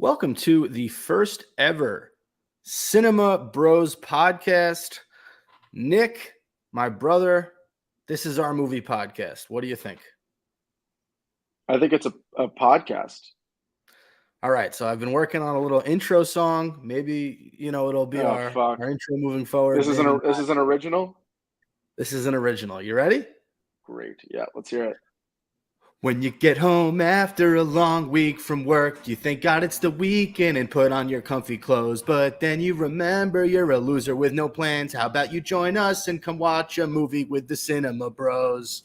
Welcome to the first ever Cinema Bros podcast. Nick, my brother, this is our movie podcast. What do you think? I think it's a podcast. All right, so I've been working on a little intro song. Maybe, it'll be Oh our fuck! intro moving forward. This is Maybe an not. this is an original. This is an original. You ready? Great. Yeah, let's hear it. When you get home after a long week from work, you thank God it's the weekend and put on your comfy clothes. But then you remember you're a loser with no plans. How about you join us and come watch a movie with the Cinema Bros?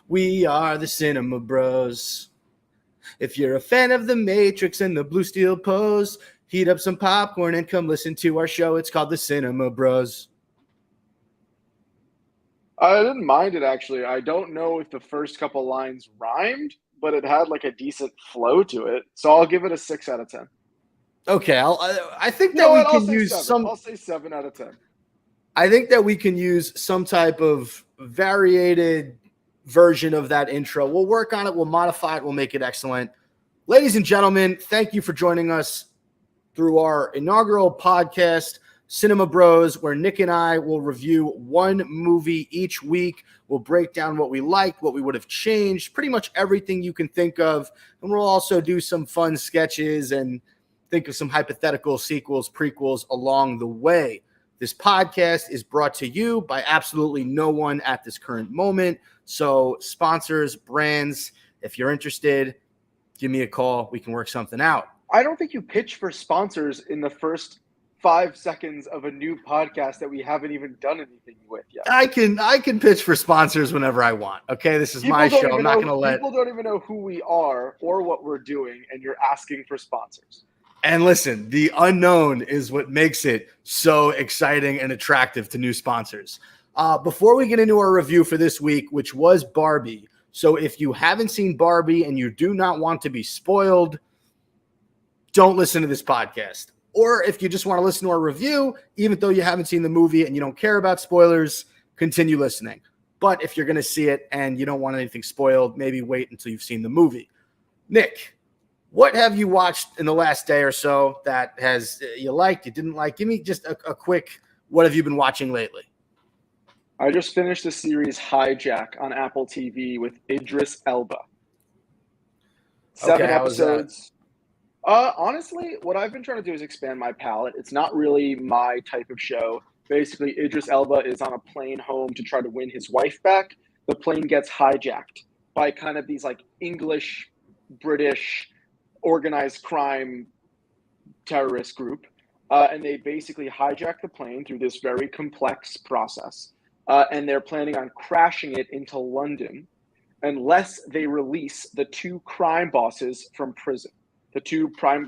We are the Cinema Bros. If you're a fan of The Matrix and the Blue Steel pose, heat up some popcorn and come listen to our show. It's called the Cinema Bros. I didn't mind it actually. I don't know if the first couple lines rhymed, but it had like a decent flow to it. So I'll give it a 6 out of 10. Okay, I think You know that we what? I'll can say use seven. some. I'll say 7 out of 10. I think that we can use some type of variated version of that intro. We'll work on it. We'll modify it. We'll make it excellent. Ladies and gentlemen, thank you for joining us through our inaugural podcast, Cinema Bros, where Nick and I will review one movie each week. We'll break down what we liked, what we would have changed, pretty much everything you can think of. And we'll also do some fun sketches and think of some hypothetical sequels, prequels along the way. This podcast is brought to you by absolutely no one at this current moment. So sponsors, brands, if you're interested, give me a call. We can work something out. I don't think you pitch for sponsors in the first 5 seconds of a new podcast that we haven't even done anything with yet. I can pitch for sponsors whenever I want. Okay, this is my show. I'm not going to let people don't even know who we are or what we're doing, and you're asking for sponsors. And listen, the unknown is what makes it so exciting and attractive to new sponsors. Before we get into our review for this week, which was Barbie, so if you haven't seen Barbie and you do not want to be spoiled, don't listen to this podcast. Or if you just want to listen to our review, even though you haven't seen the movie and you don't care about spoilers, continue listening. But if you're going to see it and you don't want anything spoiled, maybe wait until you've seen the movie. Nick, what have you watched in the last day or so that you liked, you didn't like? Give me just a quick, what have you been watching lately? I just finished the series Hijack on Apple TV with Idris Elba. 7 episodes. Honestly, what I've been trying to do is expand my palette. It's not really my type of show. Basically, Idris Elba is on a plane home to try to win his wife back. The plane gets hijacked by kind of these like English, British, organized crime terrorist group. And they basically hijack the plane through this very complex process. And they're planning on crashing it into London unless they release the two crime bosses from prison. The two crime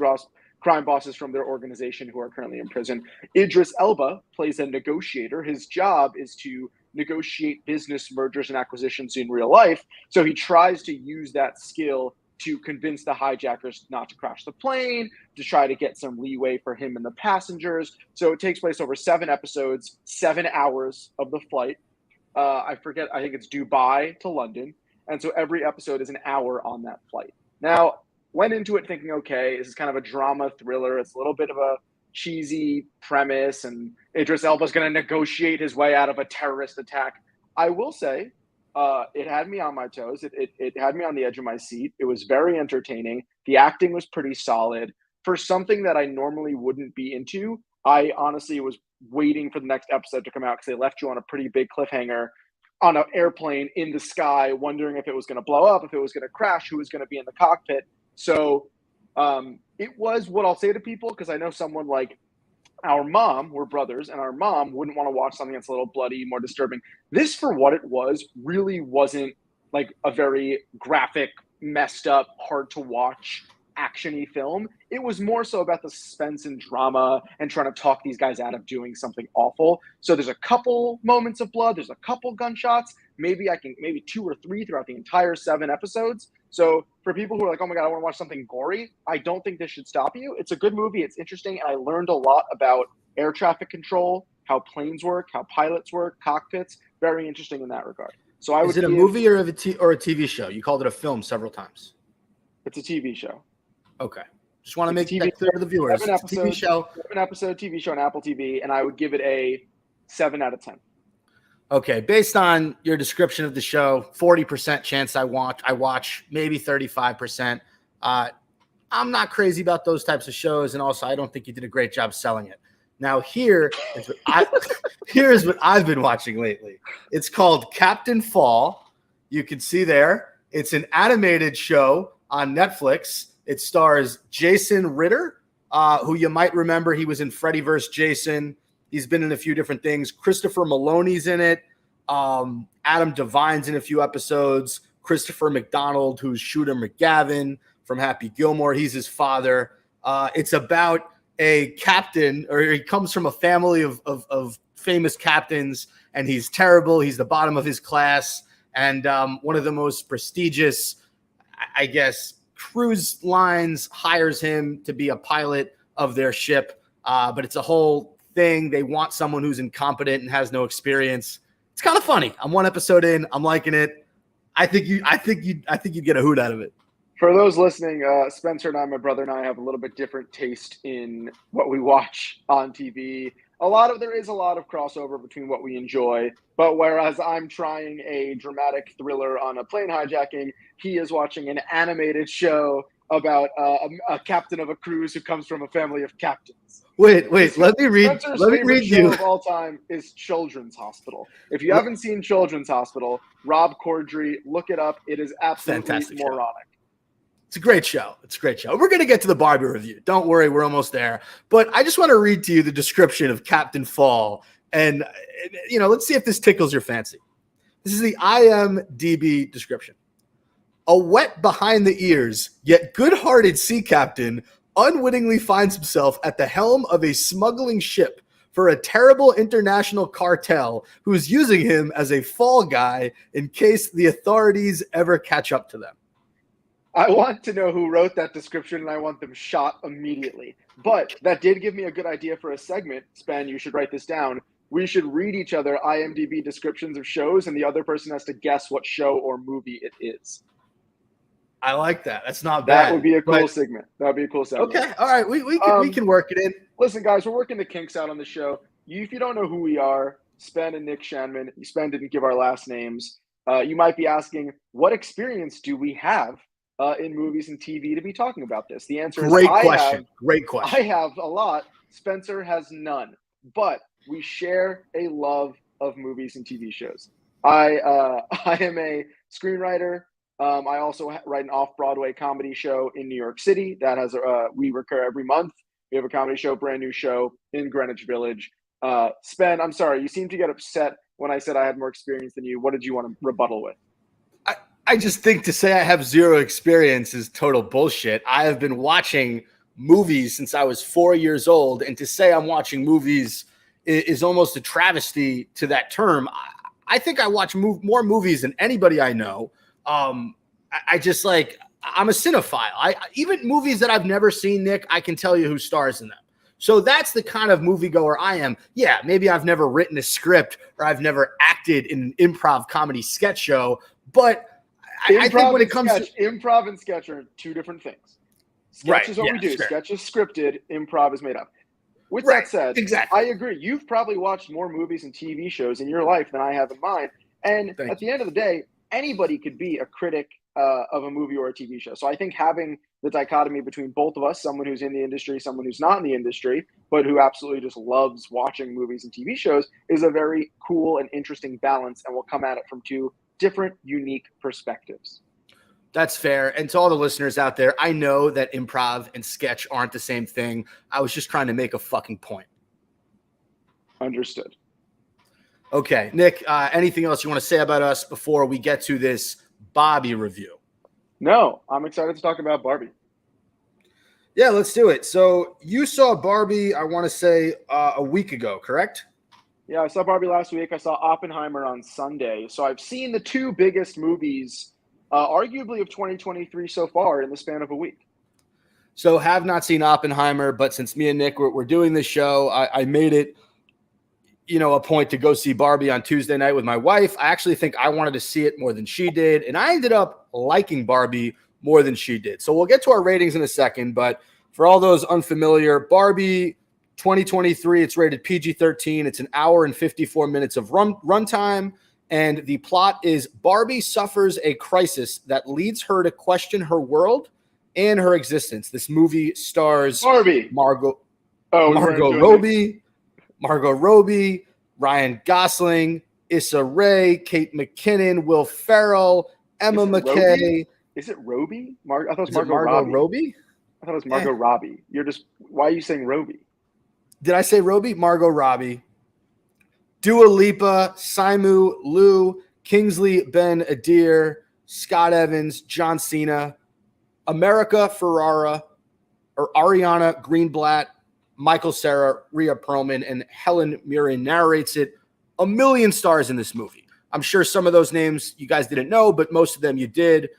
bosses from their organization who are currently in prison. Idris Elba plays a negotiator. His job is to negotiate business mergers and acquisitions in real life. So he tries to use that skill to convince the hijackers not to crash the plane, to try to get some leeway for him and the passengers. So it takes place over 7 episodes, 7 hours of the flight. I think it's Dubai to London. And so every episode is an hour on that flight. Now, went into it thinking, okay, this is kind of a drama thriller. It's a little bit of a cheesy premise, and Idris Elba's going to negotiate his way out of a terrorist attack. I will say, it had me on my toes. It had me on the edge of my seat. It was very entertaining. The acting was pretty solid. For something that I normally wouldn't be into, I honestly was waiting for the next episode to come out because they left you on a pretty big cliffhanger on an airplane in the sky, wondering if it was going to blow up, if it was going to crash, who was going to be in the cockpit. So it was what I'll say to people, because I know someone like our mom, we're brothers, and our mom wouldn't want to watch something that's a little bloody, more disturbing. This, for what it was, really wasn't like a very graphic, messed up, hard to watch, action-y film. It was more so about the suspense and drama and trying to talk these guys out of doing something awful. So there's a couple moments of blood, there's a couple gunshots, maybe 2 or 3 throughout the entire 7 episodes. So for people who are like, oh my God, I want to watch something gory, I don't think this should stop you. It's a good movie. It's interesting. And I learned a lot about air traffic control, how planes work, how pilots work, cockpits. Very interesting in that regard. So Is it a movie or a TV show? You called it a film several times. It's a TV show. Okay. Just want to make TV that clear to the viewers. It's a TV show. 7-episode TV show on Apple TV, and I would give it a 7 out of 10. Okay, based on your description of the show, 40% chance I watch, maybe 35%. I'm not crazy about those types of shows, and also I don't think you did a great job selling it. Now here is what I've been watching lately. It's called Captain Fall. You can see there. It's an animated show on Netflix. It stars Jason Ritter, who you might remember. He was in Freddy vs. Jason. He's been in a few different things. Christopher Maloney's in it. Adam Devine's in a few episodes. Christopher McDonald, who's Shooter McGavin from Happy Gilmore. He's his father. It's about a captain, or he comes from a family of famous captains, and he's terrible. He's the bottom of his class. And one of the most prestigious, I guess, cruise lines hires him to be a pilot of their ship. But it's a whole thing. They want someone who's incompetent and has no experience. It's kind of funny. I'm one episode in. I'm liking it. I think you'd get a hoot out of it. For those listening, Spencer and I, my brother and I, have a little bit different taste in what we watch on TV. There is a lot of crossover between what we enjoy, but whereas I'm trying a dramatic thriller on a plane hijacking, he is watching an animated show about a captain of a cruise who comes from a family of captains. Wait, let me read you. Of all time is Children's Hospital. If you haven't seen Children's Hospital, Rob Corddry, look it up. It is absolutely fantastic moronic. Show. It's a great show. We're going to get to the Barbie review. Don't worry, we're almost there. But I just want to read to you the description of Captain Fall. And, let's see if this tickles your fancy. This is the IMDb description. A wet behind the ears, yet good-hearted sea captain unwittingly finds himself at the helm of a smuggling ship for a terrible international cartel who is using him as a fall guy in case the authorities ever catch up to them. I want to know who wrote that description, and I want them shot immediately. But that did give me a good idea for a segment. Spen, you should write this down. We should read each other IMDb descriptions of shows, and the other person has to guess what show or movie it is. I like that. That's not bad. That would be a cool segment. That would be a cool segment. Okay. All right. We can work it in. Listen, guys, we're working the kinks out on the show. If you don't know who we are, Spen and Nick Shanman, Spen didn't give our last names. You might be asking, what experience do we have in movies and TV to be talking about this? The answer is Great question. I have a lot. Spencer has none. But we share a love of movies and TV shows. I am a screenwriter. I also write an off-Broadway comedy show in New York City that has we recur every month. We have a comedy show, brand new show in Greenwich Village. Spen, I'm sorry, you seem to get upset when I said I had more experience than you. What did you want to rebuttal with? I just think to say I have zero experience is total bullshit. I have been watching movies since I was 4 years old, and to say I'm watching movies is almost a travesty to that term. I think I watch more movies than anybody I know. I'm a cinephile. Even movies that I've never seen, Nick, I can tell you who stars in them. So that's the kind of moviegoer I am. Yeah, maybe I've never written a script or I've never acted in an improv comedy sketch show, but I think when it comes to improv and sketch are two different things. Sketch is what we do. Sure. Sketch is scripted. Improv is made up. With that said, exactly. I agree. You've probably watched more movies and TV shows in your life than I have in mine. And at the end of the day, anybody could be a critic of a movie or a TV show. So I think having the dichotomy between both of us, someone who's in the industry, someone who's not in the industry, but who absolutely just loves watching movies and TV shows, is a very cool and interesting balance. And we'll come at it from two different, unique perspectives. That's fair. And to all the listeners out there, I know that improv and sketch aren't the same thing. I was just trying to make a fucking point. Understood. Okay, Nick, anything else you want to say about us before we get to this Barbie review? No, I'm excited to talk about Barbie. Yeah, let's do it. So you saw Barbie, I want to say a week ago, correct? Yeah, I saw Barbie last week. I saw Oppenheimer on Sunday. So I've seen the two biggest movies, arguably of 2023 so far, in the span of a week. So have not seen Oppenheimer, but since me and Nick we're doing this show, I made it, a point to go see Barbie on Tuesday night with my wife. I actually think I wanted to see it more than she did, and I ended up liking Barbie more than she did. So we'll get to our ratings in a second, but For all those unfamiliar, Barbie 2023, it's rated PG-13. It's an hour and 54 minutes of runtime. And the plot is Barbie suffers a crisis that leads her to question her world and her existence. This movie stars Margot Robbie, Ryan Gosling, Issa Rae, Kate McKinnon, Will Ferrell, Emma McKay. Is it Robbie? I thought it was Margot Robbie. I thought it was Margot Robbie. Why are you saying Robbie? Did I say Robbie? Margot Robbie. Dua Lipa, Simu Liu, Kingsley Ben Adir, Scott Evans, John Cena, America Ferrara, or Ariana Greenblatt, Michael Cera, Rhea Perlman, and Helen Mirren narrates it. A million stars in this movie. I'm sure some of those names you guys didn't know, but most of them you did.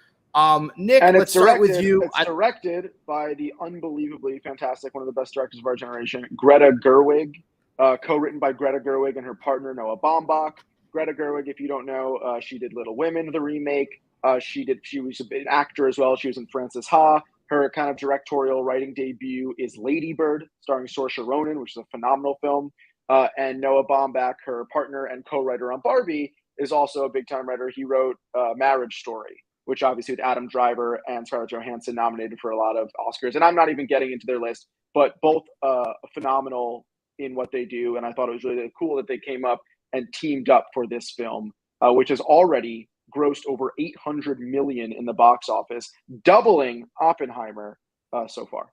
Nick, let's start with you. It's directed by the unbelievably fantastic, one of the best directors of our generation, Greta Gerwig. Co-written by Greta Gerwig and her partner Noah Baumbach. Greta Gerwig, if you don't know, she did Little Women, the remake. She was an actor as well. She was in Frances Ha. Her kind of directorial writing debut is Lady Bird, starring Saoirse Ronan, which is a phenomenal film. And Noah Baumbach, her partner and co-writer on Barbie, is also a big-time writer. He wrote Marriage Story, which obviously with Adam Driver and Scarlett Johansson nominated for a lot of Oscars. And I'm not even getting into their list, but both phenomenal in what they do, and I thought it was really cool that they came up and teamed up for this film, which has already grossed over $800 million in the box office, doubling Oppenheimer so far.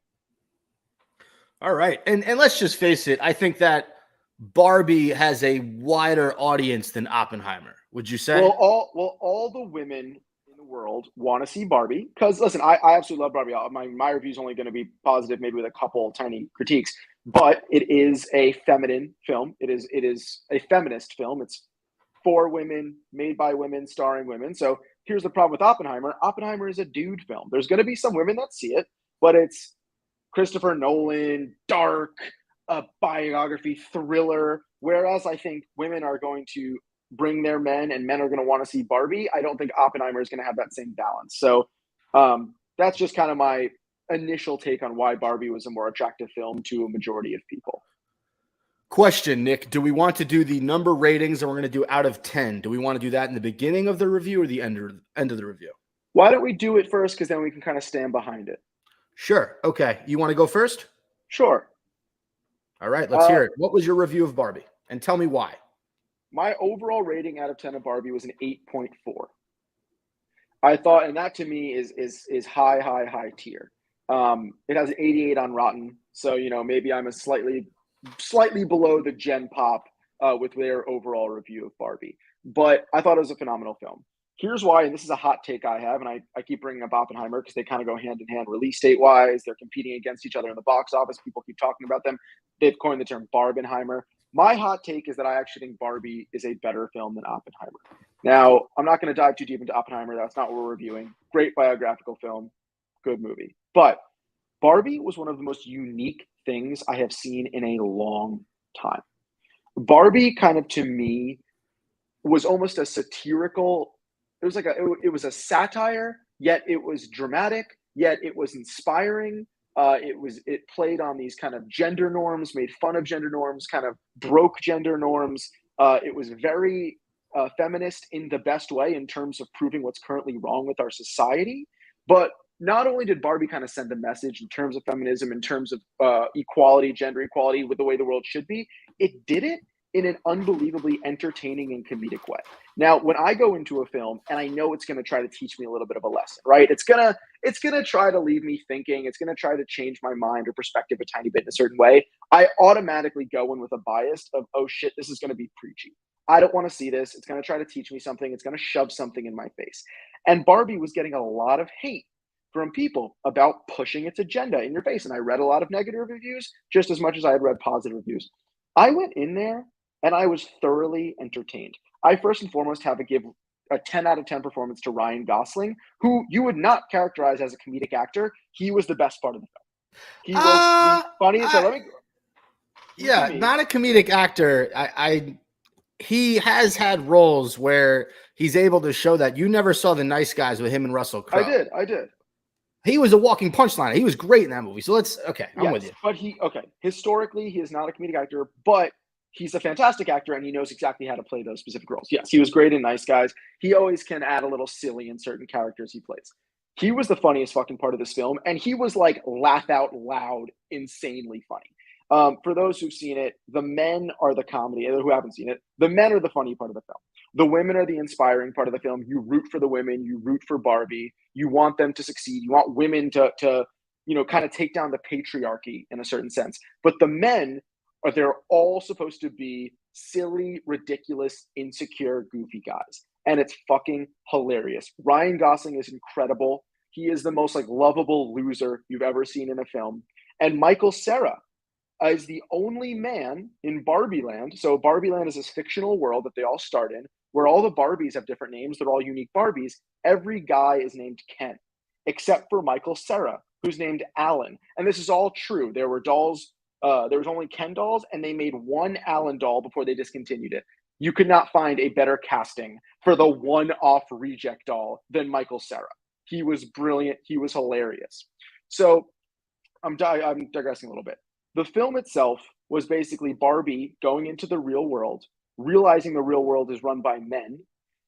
All right, and let's just face it, I think that Barbie has a wider audience than Oppenheimer. Would you say? Well, all the women in the world want to see Barbie because, listen, I absolutely love Barbie. My review is only going to be positive, maybe with a couple tiny critiques. But it is a feminine film. It is a feminist film. It's for women, made by women, starring women. So here's the problem with Oppenheimer. Oppenheimer is a dude film. There's going to be some women that see it, but it's Christopher Nolan, dark, a biography, thriller. Whereas I think women are going to bring their men and men are going to want to see Barbie. I don't think Oppenheimer is going to have that same balance. So that's just kind of my initial take on why Barbie was a more attractive film to a majority of people. Question, Nick, do we want to do the number ratings and we're going to do out of 10? Do we want to do that in the beginning of the review or the end of the review? Why don't we do it first? Because then we can kind of stand behind it. Sure. Okay. You want to go first? Sure. All right. Let's hear it. What was your review of Barbie? And tell me why. My overall rating out of 10 of Barbie was an 8.4. I thought, and that to me is high tier. It has an 88 on Rotten, so maybe I'm a slightly below the Gen Pop with their overall review of Barbie. But I thought it was a phenomenal film. Here's why, and this is a hot take I have, and I keep bringing up Oppenheimer because they kind of go hand in hand release date wise. They're competing against each other in the box office. People keep talking about them. They've coined the term Barbenheimer. My hot take is that I actually think Barbie is a better film than Oppenheimer. Now, I'm not going to dive too deep into Oppenheimer. That's not what we're reviewing. Great biographical film. Good movie. But Barbie was one of the most unique things I have seen in a long time. Barbie kind of, to me, was almost a satirical. It was a satire, yet it was dramatic, yet it was inspiring. It played on these kind of gender norms, made fun of gender norms, kind of broke gender norms. It was very feminist in the best way in terms of proving what's currently wrong with our society. But not only did Barbie kind of send a message in terms of feminism, in terms of equality, gender equality, with the way the world should be, it did it in an unbelievably entertaining and comedic way. Now, when I go into a film and I know it's going to try to teach me a little bit of a lesson, right? It's going to try to leave me thinking. It's going to try to change my mind or perspective a tiny bit in a certain way. I automatically go in with a bias of, oh shit, this is going to be preachy. I don't want to see this. It's going to try to teach me something. It's going to shove something in my face. And Barbie was getting a lot of hate from people about pushing its agenda in your face. And I read a lot of negative reviews just as much as I had read positive reviews. I went in there and I was thoroughly entertained. I first and foremost have to give a 10 out of 10 performance to Ryan Gosling, who you would not characterize as a comedic actor. He was the best part of the film. He was the funniest. Not a comedic actor. He has had roles where he's able to show that. You never saw The Nice Guys with him and Russell Crowe. I did. he was a walking punchline. He was great in that movie. So I'm with you. But historically, he is not a comedic actor, but he's a fantastic actor and he knows exactly how to play those specific roles. Yes, he was great in Nice Guys. He always can add a little silly in certain characters he plays. He was the funniest fucking part of this film, and he was like laugh out loud, insanely funny. For those who've seen it, the men are the comedy, and who haven't seen it, the men are the funny part of the film. The women are the inspiring part of the film. You root for the women, you root for Barbie, you want them to succeed, you want women to kind of take down the patriarchy in a certain sense. But the men they're all supposed to be silly, ridiculous, insecure, goofy guys. And it's fucking hilarious. Ryan Gosling is incredible. He is the most like lovable loser you've ever seen in a film. And Michael Cera is the only man in Barbie Land. So Barbie Land is this fictional world that they all start in, where all the Barbies have different names. They're all unique Barbies. Every guy is named Ken, except for Michael Cera, who's named Alan. And this is all true. There were dolls. There was only Ken dolls, and they made one Alan doll before they discontinued it. You could not find a better casting for the one-off reject doll than Michael Cera. He was brilliant. He was hilarious. So I'm digressing a little bit. The film itself was basically Barbie going into the real world, realizing the real world is run by men,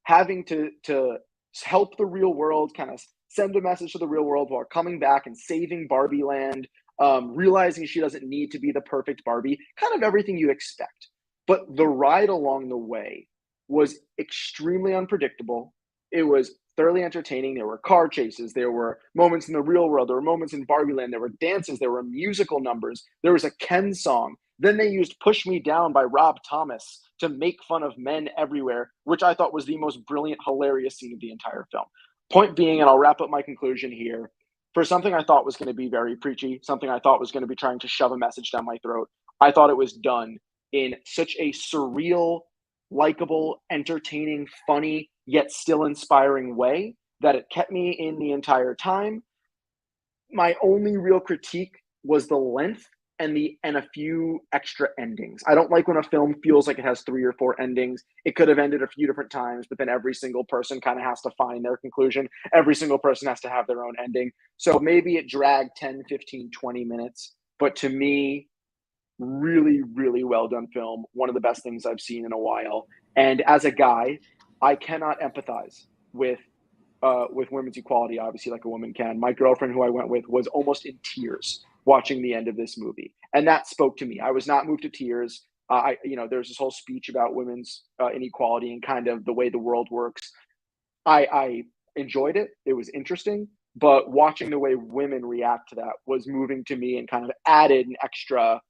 having to help the real world, kind of send a message to the real world while coming back and saving Barbie Land. Realizing she doesn't need to be the perfect Barbie, kind of everything you expect. But the ride along the way was extremely unpredictable. It was thoroughly entertaining. There were car chases. There were moments in the real world. There were moments in Barbie Land. There were dances. There were musical numbers. There was a Ken song. Then they used Push Me Down by Rob Thomas to make fun of men everywhere, which I thought was the most brilliant, hilarious scene of the entire film. Point being, and I'll wrap up my conclusion here, for something I thought was going to be very preachy, something I thought was going to be trying to shove a message down my throat, I thought it was done in such a surreal, likable, entertaining, funny, yet still inspiring way that it kept me in the entire time. My only real critique was the length and a few extra endings. I don't like when a film feels like it has 3 or 4 endings. It could have ended a few different times, but then every single person kind of has to find their conclusion. Every single person has to have their own ending. So maybe it dragged 10, 15, 20 minutes. But to me, really, really well done film. One of the best things I've seen in a while. And as a guy, I cannot empathize with women's equality, obviously, like a woman can. My girlfriend, who I went with, was almost in tears watching the end of this movie, and that spoke to me. I was not moved to tears. There's this whole speech about women's inequality and kind of the way the world works. I enjoyed it. It was interesting, but watching the way women react to that was moving to me and kind of added an extra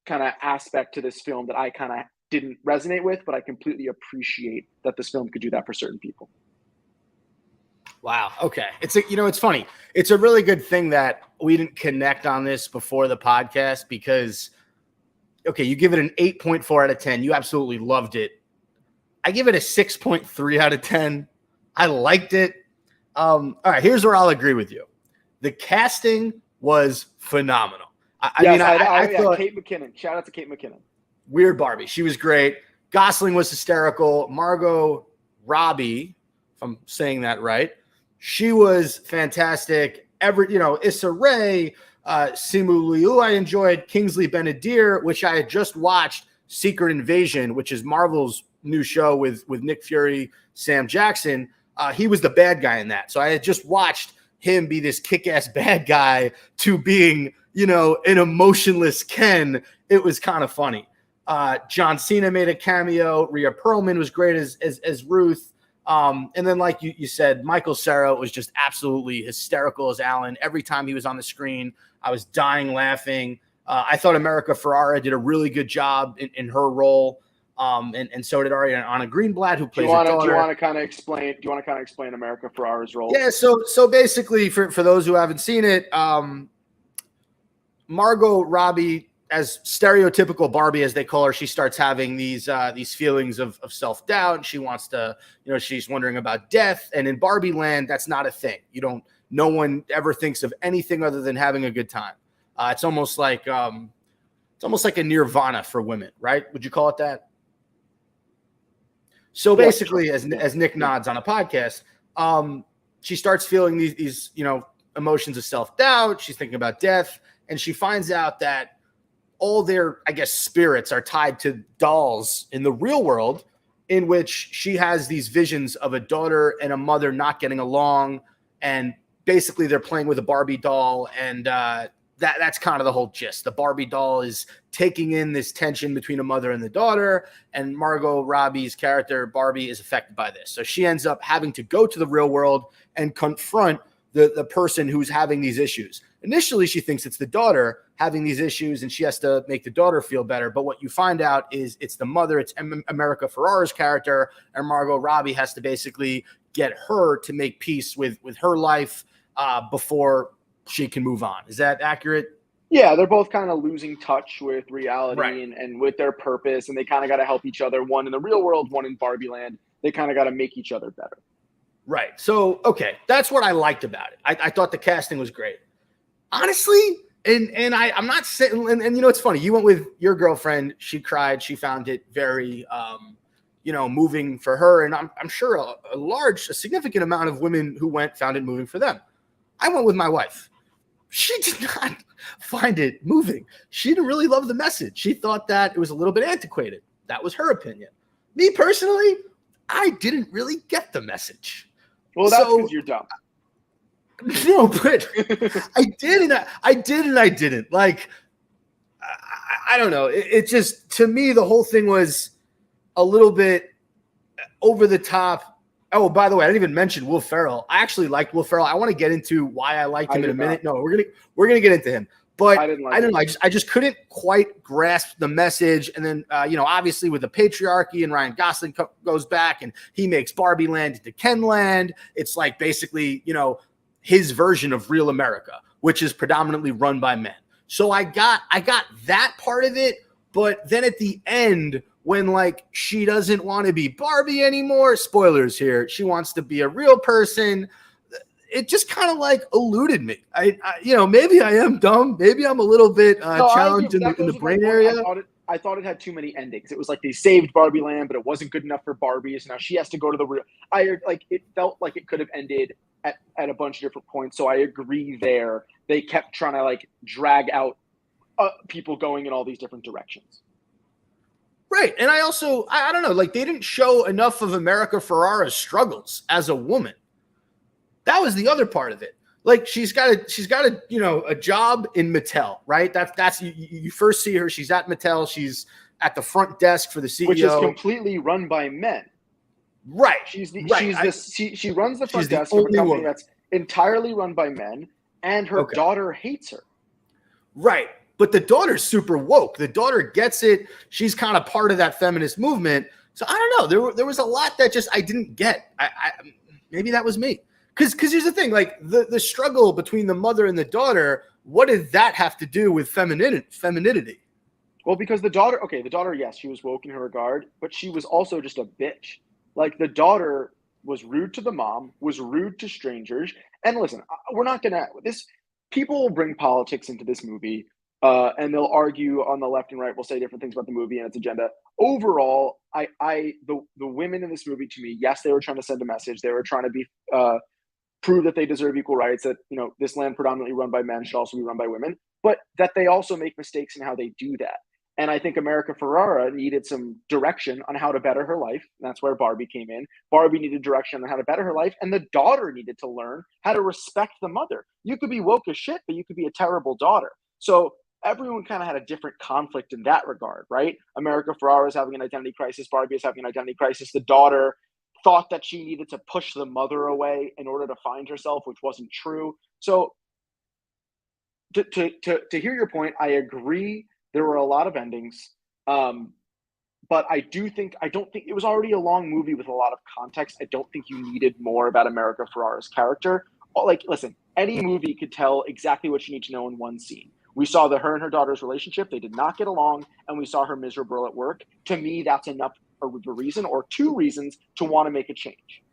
kind of aspect to this film that I kind of didn't resonate with, but I completely appreciate that this film could do that for certain people. Wow. Okay. It's funny. It's a really good thing that we didn't connect on this before the podcast because, okay, you give it an 8.4 out of 10. You absolutely loved it. I give it a 6.3 out of 10. I liked it. All right. Here's where I'll agree with you. The casting was phenomenal. I thought Kate McKinnon. Shout out to Kate McKinnon. Weird Barbie. She was great. Gosling was hysterical. Margot Robbie, if I'm saying that right, she was fantastic. Issa Rae, Simu Liu, I enjoyed. Kingsley Benadir, which I had just watched, Secret Invasion, which is Marvel's new show with Nick Fury, Sam Jackson. He was the bad guy in that. So I had just watched him be this kick-ass bad guy to being, an emotionless Ken. It was kind of funny. John Cena made a cameo. Rhea Perlman was great as Ruth. And then, like you said, Michael Cera was just absolutely hysterical as Alan. Every time he was on the screen, I was dying laughing. I thought America Ferrara did a really good job in her role. And so did Ariana Greenblatt, who plays her daughter. Do you want to kind of explain America Ferrara's role? Yeah. So basically, for those who haven't seen it, Margot Robbie, as stereotypical Barbie, as they call her, she starts having these feelings of self-doubt. She wants to, she's wondering about death. And in Barbie Land, that's not a thing. No one ever thinks of anything other than having a good time. It's almost like a nirvana for women, right? Would you call it that? So basically, as Nick nods on a podcast, she starts feeling these emotions of self-doubt. She's thinking about death. And she finds out that all their, I guess, spirits are tied to dolls in the real world, in which she has these visions of a daughter and a mother not getting along. And basically they're playing with a Barbie doll. And that's kind of the whole gist. The Barbie doll is taking in this tension between a mother and the daughter. And Margot Robbie's character, Barbie, is affected by this. So she ends up having to go to the real world and confront the person who's having these issues. Initially, she thinks it's the daughter having these issues and she has to make the daughter feel better. But what you find out is it's the mother, it's America Ferrera's character, and Margot Robbie has to basically get her to make peace with her life before she can move on. Is that accurate? Yeah, they're both kind of losing touch with reality Right. and with their purpose, and they kind of got to help each other, one in the real world, one in Barbie land. They kind of got to make each other better. Right. So, okay, that's what I liked about it. I thought the casting was great. Honestly, and I'm not sitting, and you know, it's funny. You went with your girlfriend. She cried. She found it very, moving for her. And I'm sure a significant amount of women who went found it moving for them. I went with my wife. She did not find it moving. She didn't really love the message. She thought that it was a little bit antiquated. That was her opinion. Me personally, I didn't really get the message. Well, that's because you're dumb. No, but I did and I didn't. Like, I don't know. It just, to me, the whole thing was a little bit over the top. Oh, by the way, I didn't even mention Will Ferrell. I actually liked Will Ferrell. I want to get into why I liked him in a minute. No, we're gonna get into him. But I don't know. I just couldn't quite grasp the message. And then, obviously with the patriarchy and Ryan Gosling goes back and he makes Barbie land into Ken land. It's like basically, his version of real America, which is predominantly run by men. So I got that part of it. But then at the end, when like she doesn't want to be Barbie anymore, spoilers here, she wants to be a real person. It just kind of like eluded me. I maybe I am dumb. Maybe I'm a little bit challenged in the brain area. I thought it had too many endings. It was like they saved Barbie Land, but it wasn't good enough for Barbie. So now she has to go to the real. It felt like it could have ended at a bunch of different points. So I agree there. They kept trying to like drag out people going in all these different directions. Right. And I also, I don't know, like they didn't show enough of America Ferrera's struggles as a woman. That was the other part of it. Like she's got a job in Mattel, right? That's you first see her. She's at Mattel. She's at the front desk for the CEO, which is completely run by men. Right. She runs the front desk of a company that's entirely run by men, and her daughter hates her. Right. But the daughter's super woke. The daughter gets it. She's kind of part of that feminist movement. So I don't know. There was a lot that just I didn't get. I maybe that was me. Because here's the thing, like the struggle between the mother and the daughter, what did that have to do with femininity? Well, because the daughter, yes, she was woke in her regard, but she was also just a bitch. Like the daughter was rude to the mom, was rude to strangers. And listen, we're not gonna people will bring politics into this movie, and they'll argue on the left and right. Will say different things about the movie and its agenda. Overall, the women in this movie, to me, yes, they were trying to send a message. They were trying to be prove that they deserve equal rights, that this land predominantly run by men should also be run by women, but that they also make mistakes in how they do that. And I think America Ferrera needed some direction on how to better her life. That's where Barbie came in. Barbie needed direction on how to better her life, and the daughter needed to learn how to respect the mother. You could be woke as shit, but you could be a terrible daughter. So everyone kind of had a different conflict in that regard, right? America Ferrera is having an identity crisis. Barbie is having an identity crisis. The daughter thought that she needed to push the mother away in order to find herself, which wasn't true. So to hear your point, I agree. There were a lot of endings. But I don't think it was already a long movie with a lot of context. I don't think you needed more about America Ferrera's character. Like, listen, any movie could tell exactly what you need to know in one scene. We saw her and her daughter's relationship. They did not get along, and we saw her miserable at work. To me, that's enough of a reason or two reasons to want to make a change.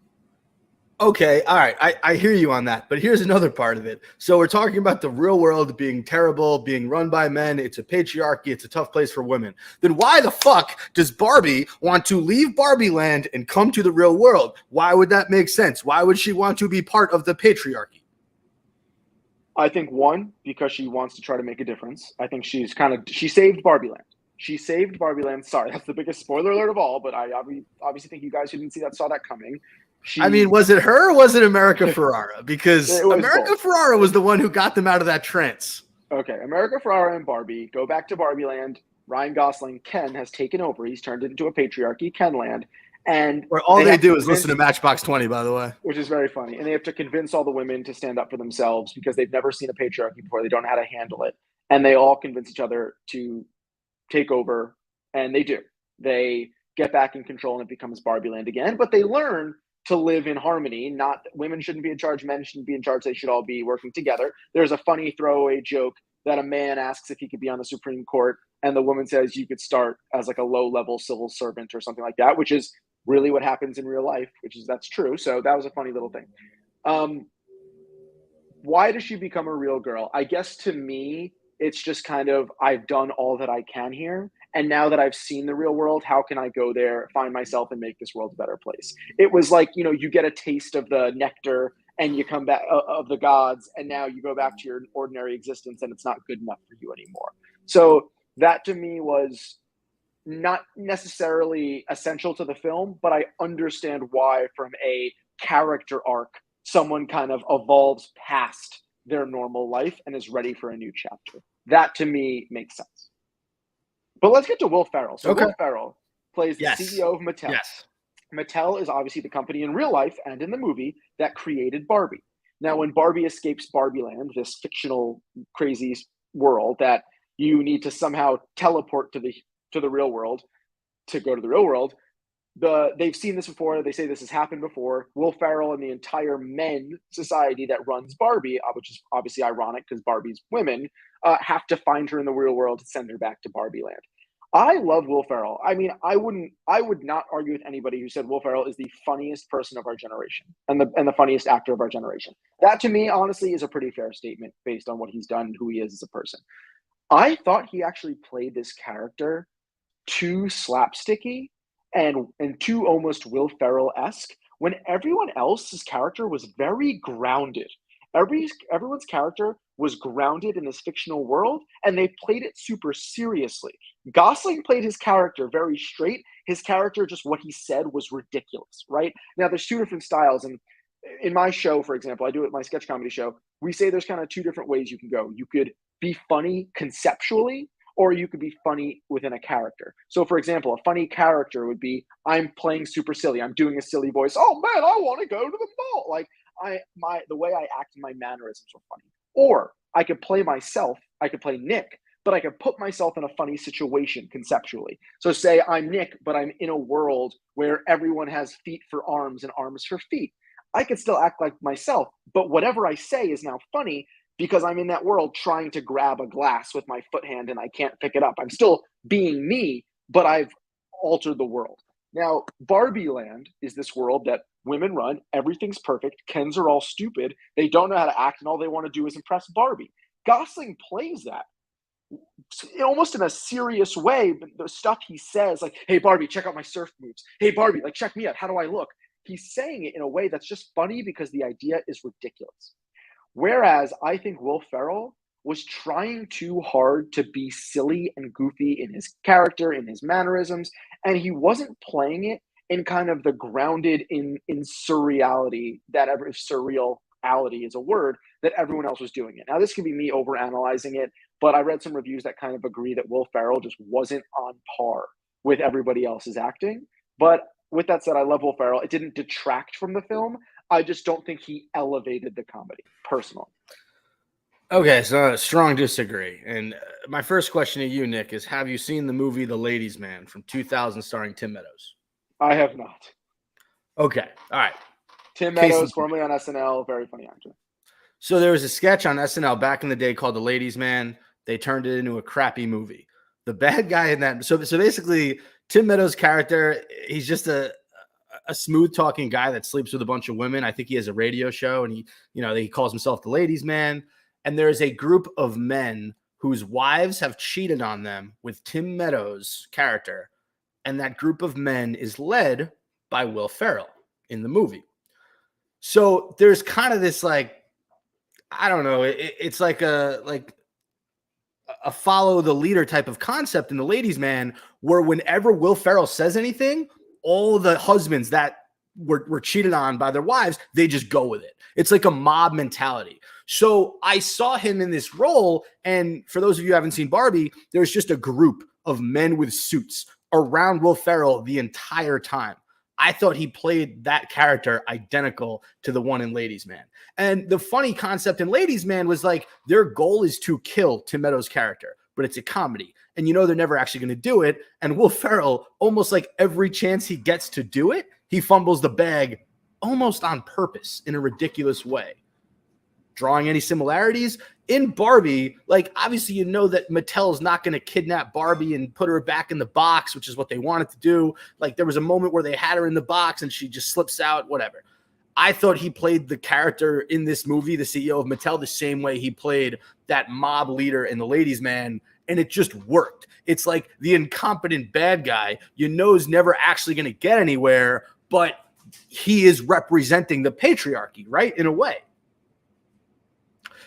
Okay, all right, I hear you on that, but here's another part of it. So we're talking about the real world being terrible, being run by men. It's a patriarchy. It's a tough place for women. Then why the fuck does Barbie want to leave Barbie land and come to the real world? Why would that make sense? Why would she want to be part of the patriarchy? I think one, because she wants to try to make a difference. I think she saved Barbie Land. She saved Barbie Land. Sorry, that's the biggest spoiler alert of all, but I obviously think you guys who didn't see that saw that coming. I mean, She was it her or was it America Ferrara? Because it was America both. Ferrara was the one who got them out of that trance. Okay, America Ferrara and Barbie go back to Barbie Land. Ryan Gosling, Ken, has taken over. He's turned it into a patriarchy, Ken Land, and Where all they they have to do is listen convince, to Matchbox 20, by the way. which is very funny, and they have to convince all the women to stand up for themselves because they've never seen a patriarchy before. They don't know how to handle it, and they all convince each other to take over, and they do. They get back in control, and it becomes Barbie Land again. But they learn to live in harmony. Not women shouldn't be in charge, men shouldn't be in charge. They should all be working together. There's a funny throwaway joke that a man asks if he could be on the Supreme Court, and the woman says you could start as like a low-level civil servant or something like that, which is really what happens in real life. That's true. So that was a funny little thing. Um, why does she become a real girl? I guess to me, it's just kind of I've done all that I can here. And now that I've seen the real world, how can I go there, find myself, and make this world a better place? It was like, you get a taste of the nectar and you come back of the gods, and now you go back to your ordinary existence and it's not good enough for you anymore. So that to me was not necessarily essential to the film, but I understand why, from a character arc, someone kind of evolves past their normal life and is ready for a new chapter. That to me makes sense. But let's get to Will Ferrell. So Okay. Will Ferrell plays the Yes. CEO of Mattel. Yes. Mattel is obviously the company in real life and in the movie that created Barbie. Now, when Barbie escapes Barbie Land, this fictional crazy world that you need to somehow teleport to the real world to go to the real world, they've seen this before. They say this has happened before. Will Ferrell and the entire men society that runs Barbie, which is obviously ironic because Barbie's women, have to find her in the real world to send her back to Barbie Land. I love Will Ferrell. I mean, I would not argue with anybody who said Will Ferrell is the funniest person of our generation and the funniest actor of our generation. That to me, honestly, is a pretty fair statement based on what he's done and who he is as a person. I thought he actually played this character too slapsticky and too almost Will Ferrell-esque when everyone else's character was very grounded. Everyone's character was grounded in this fictional world, and they played it super seriously. Gosling played his character very straight. His character, just what he said, was ridiculous, right? Now, there's two different styles, and in my show, for example, I do it my sketch comedy show. We say there's kind of two different ways you can go. You could be funny conceptually, or you could be funny within a character. So, for example, a funny character would be I'm playing super silly. I'm doing a silly voice. Oh man, I want to go to the mall. Like the way I act and my mannerisms are funny. Or I could play myself. I could play Nick, but I could put myself in a funny situation conceptually. So, say I'm Nick, but I'm in a world where everyone has feet for arms and arms for feet. I could still act like myself, but whatever I say is now funny because I'm in that world trying to grab a glass with my foot hand and I can't pick it up. I'm still being me, but I've altered the world. Now, Barbie Land is this world that women run. Everything's perfect. Kens are all stupid. They don't know how to act, and all they want to do is impress Barbie. Gosling plays that almost in a serious way, but the stuff he says, like, hey, Barbie, check out my surf moves. Hey, Barbie, like, check me out. How do I look? He's saying it in a way that's just funny because the idea is ridiculous. Whereas I think Will Ferrell was trying too hard to be silly and goofy in his character, in his mannerisms, and he wasn't playing it in kind of the grounded in surreality that if surreality is a word, that everyone else was doing it. Now, this could be me overanalyzing it, but I read some reviews that kind of agree that Will Ferrell just wasn't on par with everybody else's acting. But with that said, I love Will Ferrell. It didn't detract from the film. I just don't think he elevated the comedy, personally. Okay, so strong disagree. And my first question to you, Nick, is have you seen the movie The Ladies' Man from 2000 starring Tim Meadows? I have not. Okay, all right. Tim Meadows, formerly on SNL, very funny actor. So there was a sketch on SNL back in the day called The Ladies' Man. They turned it into a crappy movie. The bad guy in that, so basically Tim Meadows' character, he's just a smooth talking guy that sleeps with a bunch of women. I think he has a radio show and he calls himself the ladies' man. And there's a group of men whose wives have cheated on them with Tim Meadows' character. And that group of men is led by Will Ferrell in the movie. So there's kind of this like, I don't know. It's like a follow the leader type of concept in The Ladies Man, where whenever Will Ferrell says anything, all the husbands that were cheated on by their wives, they just go with it. It's like a mob mentality. So I saw him in this role. And for those of you who haven't seen Barbie, there's just a group of men with suits around Will Ferrell the entire time. I thought he played that character identical to the one in Ladies Man. And the funny concept in Ladies Man was like their goal is to kill Tim Meadows' character, but it's a comedy. And you know they're never actually going to do it. And Will Ferrell, almost like every chance he gets to do it, he fumbles the bag almost on purpose in a ridiculous way. Drawing any similarities in Barbie, like obviously you know that Mattel is not going to kidnap Barbie and put her back in the box, which is what they wanted to do. Like there was a moment where they had her in the box and she just slips out, whatever. I thought he played the character in this movie, the CEO of Mattel, the same way he played that mob leader in The Ladies Man, and it just worked. It's like the incompetent bad guy you know is never actually going to get anywhere, but he is representing the patriarchy, right? In a way.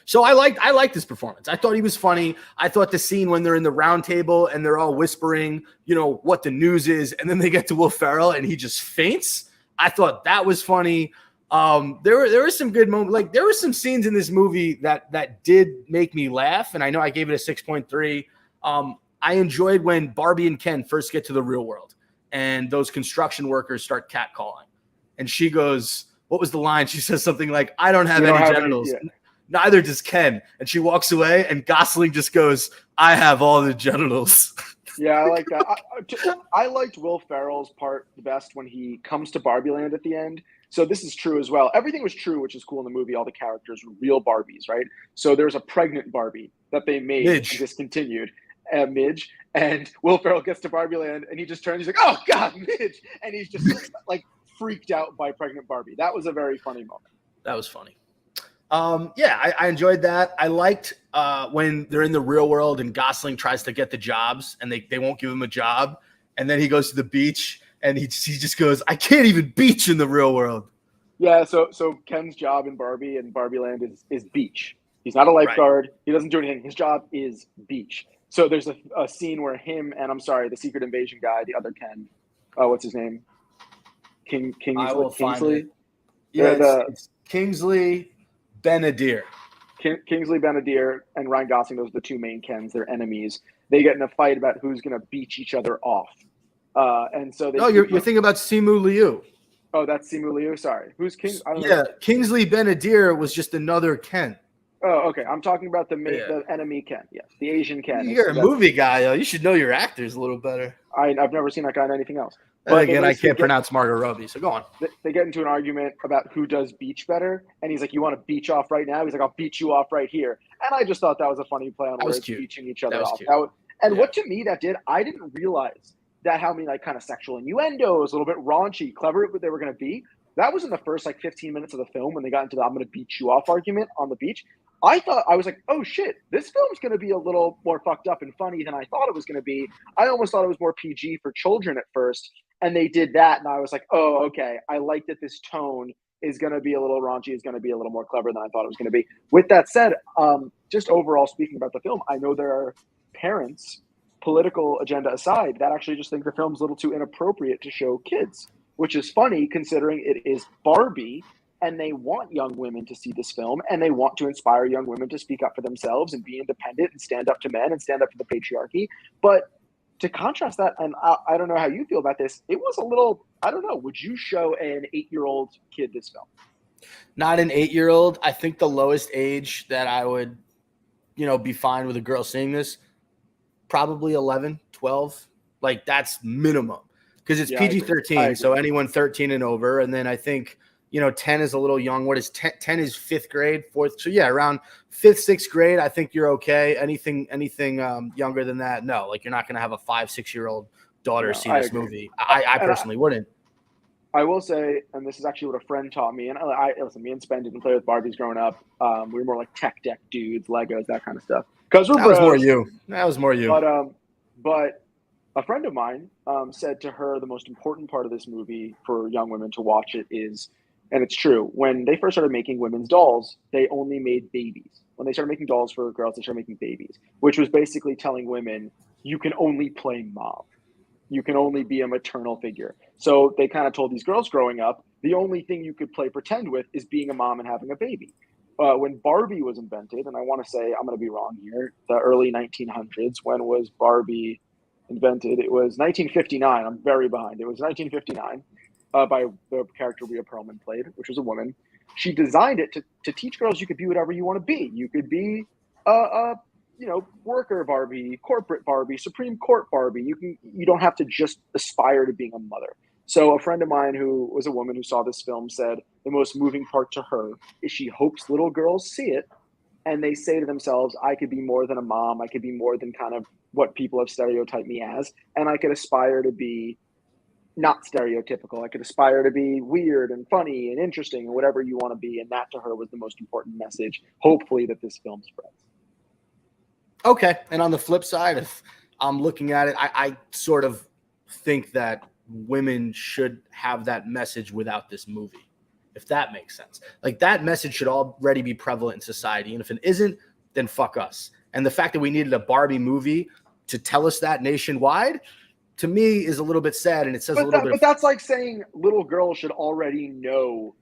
So I liked his performance. I thought he was funny. I thought the scene when they're in the round table and they're all whispering, you know, what the news is, and then they get to Will Ferrell and he just faints. I thought that was funny. There were some good moments. Like there were some scenes in this movie that did make me laugh, and I know I gave it a 6.3. I enjoyed when Barbie and Ken first get to the real world and those construction workers start catcalling. And she goes, what was the line? She says something like, I don't have any genitals. Neither does Ken. And she walks away, and Gosling just goes, I have all the genitals. Yeah, I like that. I liked Will Ferrell's part the best when he comes to Barbie Land at the end. So this is true as well. Everything was true, which is cool in the movie. All the characters were real Barbies, right? So there's a pregnant Barbie that they made and discontinued, Midge. And Will Ferrell gets to Barbie Land, and he just turns, he's like, oh, God, Midge. And he's just like freaked out by pregnant Barbie. That was a very funny moment. That was funny. Yeah, I enjoyed that. I liked when they're in the real world and Gosling tries to get the jobs and they won't give him a job. And then he goes to the beach and he just goes, I can't even beach in the real world. Yeah, so Ken's job in Barbie and Barbie Land is beach. He's not a lifeguard. Right. He doesn't do anything. His job is beach. So there's a scene where him and, I'm sorry, the Secret Invasion guy, the other Ken, what's his name? Kingsley? Yeah, it's Kingsley Benadir. Kingsley Benadir and Ryan Gosling, those are the two main Kens. They're enemies. They get in a fight about who's going to beach each other off. And so they. Oh, you're thinking about Simu Liu. Oh, that's Simu Liu. Sorry, who's King? I don't know. Kingsley Benadir was just another Ken. Oh, okay. I'm talking about the enemy Ken. Yes, the Asian Ken. You're a movie guy, though. You should know your actors a little better. I've never seen that guy in anything else. But again, I can't pronounce Margot Robbie, so go on. They get into an argument about who does beach better, and he's like, you want to beach off right now? He's like, I'll beat you off right here. And I just thought that was a funny play on words, beaching each other off. What to me that did, I didn't realize that how many like kind of sexual innuendos, a little bit raunchy, clever they were going to be. That was in the first like 15 minutes of the film when they got into the I'm going to beat you off argument on the beach. I was like, oh shit, this film's going to be a little more fucked up and funny than I thought it was going to be. I almost thought it was more PG for children at first. And they did that, and I was like, oh, okay. I like that this tone is going to be a little raunchy, is going to be a little more clever than I thought it was going to be. With that said, just overall speaking about the film, I know there are parents, political agenda aside, that actually just think the film's a little too inappropriate to show kids, which is funny considering it is Barbie, and they want young women to see this film, and they want to inspire young women to speak up for themselves and be independent and stand up to men and stand up to the patriarchy. But to contrast that, and I don't know how you feel about this, it was a little, I don't know, would you show an 8-year-old kid this film? Not an 8-year-old. I think the lowest age that I would, be fine with a girl seeing this, probably 11, 12. Like that's minimum because it's PG-13. So anyone 13 and over. And then I think, 10 is a little young. What is 10? 10 is 5th grade, 4th. So yeah, around 5th, 6th grade, I think you're okay. Anything younger than that, no. Like you're not going to have a 5, 6-year-old daughter see this movie. I personally wouldn't. I will say, and this is actually what a friend taught me. And listen, me and Spen didn't play with Barbies growing up. We were more like tech deck dudes, Legos, that kind of stuff. Because that was more you. That was more you. But a friend of mine said to her the most important part of this movie for young women to watch it is and it's true. When they first started making women's dolls, they only made babies. When they started making dolls for girls, they started making babies, which was basically telling women, you can only play mom. You can only be a maternal figure. So they kind of told these girls growing up, the only thing you could play pretend with is being a mom and having a baby. When Barbie was invented, and I want to say, I'm going to be wrong here, the early 1900s, when was Barbie invented? It was 1959. I'm very behind. It was 1959 by the character Rhea Perlman played, which was a woman. She designed it to teach girls you could be whatever you want to be. You could be a worker Barbie, corporate Barbie, Supreme Court Barbie. You don't have to just aspire to being a mother. So a friend of mine who was a woman who saw this film said the most moving part to her is she hopes little girls see it and they say to themselves, I could be more than a mom. I could be more than kind of what people have stereotyped me as. And I could aspire to be not stereotypical. I could aspire to be weird and funny and interesting and whatever you want to be. And that to her was the most important message, hopefully, that this film spreads. Okay. And on the flip side, if I'm looking at it, I sort of think that women should have that message without this movie, if that makes sense. Like, that message should already be prevalent in society. And if it isn't, then fuck us. And the fact that we needed a Barbie movie to tell us that nationwide, to me, is a little bit sad. And it says a little bit. But that's like saying little girls should already know.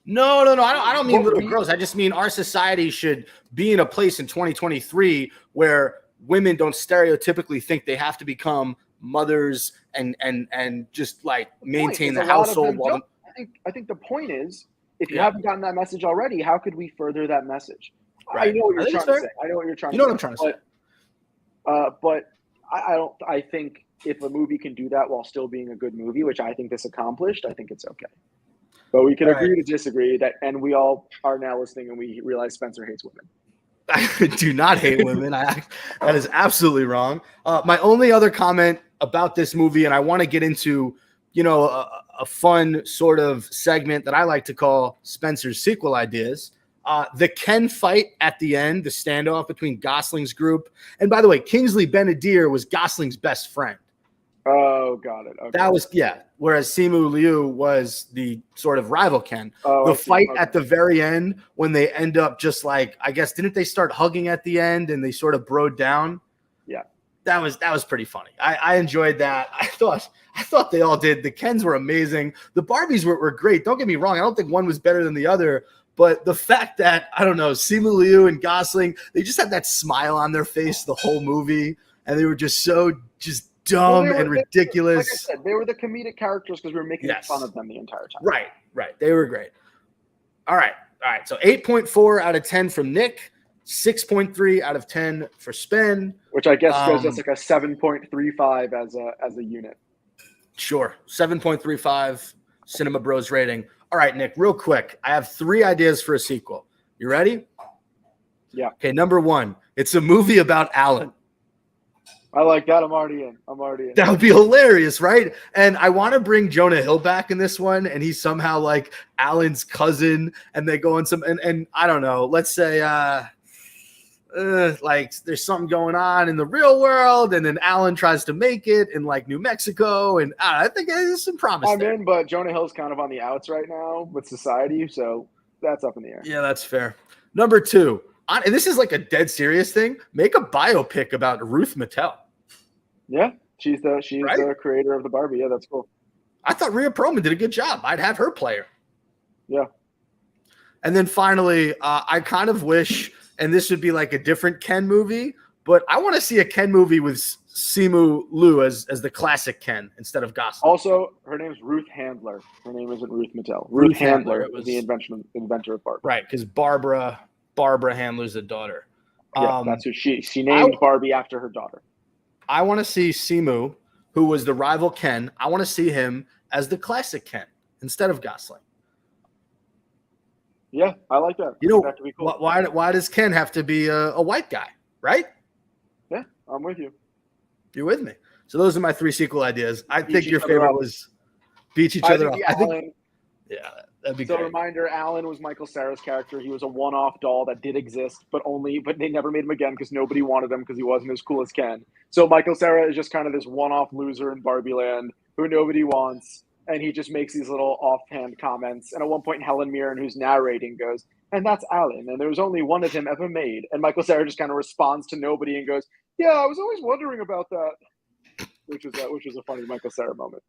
No. I don't mean little girls. I just mean our society should be in a place in 2023 where women don't stereotypically think they have to become mothers and just like maintain the household. I think the point is, if you haven't gotten that message already, how could we further that message? Right. I know what you're trying to say. I know what you're trying to say. You know what I'm trying to say. But I don't. I think if a movie can do that while still being a good movie, which I think this accomplished, I think it's okay. But we can agree to disagree that, and we all are now listening, and we realize Spencer hates women. I do not hate women. That is absolutely wrong. My only other comment about this movie, and I want to get into, a fun sort of segment that I like to call Spencer's sequel ideas. The Ken fight at the end, the standoff between Gosling's group. And by the way, Kingsley Ben-Adir was Gosling's best friend. Oh, got it. Okay. That was, whereas Simu Liu was the sort of rival Ken. The fight at the very end, when they end up just like, I guess, didn't they start hugging at the end and they sort of broed down? Yeah. That was pretty funny. I enjoyed that. I thought they all did. The Kens were amazing. The Barbies were great. Don't get me wrong. I don't think one was better than the other. But the fact that, I don't know, Simu Liu and Gosling, they just had that smile on their face the whole movie. And they were just so dumb and ridiculous. Like I said, they were the comedic characters because we were making fun of them the entire time. Right. They were great. All right. So 8.4 out of 10 from Nick, 6.3 out of 10 for Spen. Which I guess goes as like a 7.35 as a unit. Sure. 7.35 Cinema Bros rating. All right, Nick, real quick. I have 3 ideas for a sequel. You ready? Yeah. Okay, number 1. It's a movie about Alan. I like that. I'm already in. That would be hilarious, right? And I want to bring Jonah Hill back in this one, and he's somehow like Alan's cousin, and they go on some and I don't know. Let's say like there's something going on in the real world, and then Alan tries to make it in like New Mexico, and I think there's some promise. I'm in, but Jonah Hill's kind of on the outs right now with society, so that's up in the air. Yeah, that's fair. Number 2. And this is like a dead serious thing. Make a biopic about Ruth Mattel. Yeah, she's the creator of the Barbie. Yeah, that's cool. I thought Rhea Perlman did a good job. I'd have her play her. Yeah. And then finally, I kind of wish, and this would be like a different Ken movie, but I want to see a Ken movie with Simu Liu as the classic Ken instead of Gosling. Also, her name's Ruth Handler. Her name isn't Ruth Mattel. Ruth Handler was the inventor of Barbie. Right, because Barbara Handler's the daughter. Yeah, that's who she named Barbie after her daughter. I want to see Simu, who was the rival Ken. I want to see him as the classic Ken instead of Gosling. Yeah, I like that. That could be cool. Why does Ken have to be a white guy, right? Yeah, I'm with you. You're with me. So those are my 3 sequel ideas. I think your favorite was beat each other up. That'd be great. Reminder, Alan was Michael Cera's character. He was a one-off doll that did exist, but they never made him again because nobody wanted him because he wasn't as cool as Ken. So Michael Cera is just kind of this one-off loser in Barbie Land who nobody wants. and he just makes these little offhand comments. And at one point, Helen Mirren, who's narrating, goes, "And that's Alan, and there was only one of him ever made." And Michael Cera just kind of responds to nobody and goes, "Yeah, I was always wondering about that," which was a funny Michael Cera moment.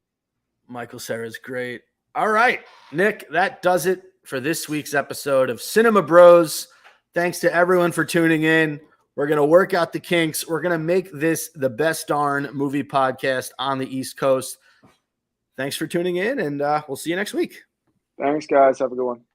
Michael Cera is great. All right, Nick, that does it for this week's episode of Cinema Bros. Thanks to everyone for tuning in. We're going to work out the kinks. We're going to make this the best darn movie podcast on the East Coast. Thanks for tuning in, and we'll see you next week. Thanks, guys. Have a good one.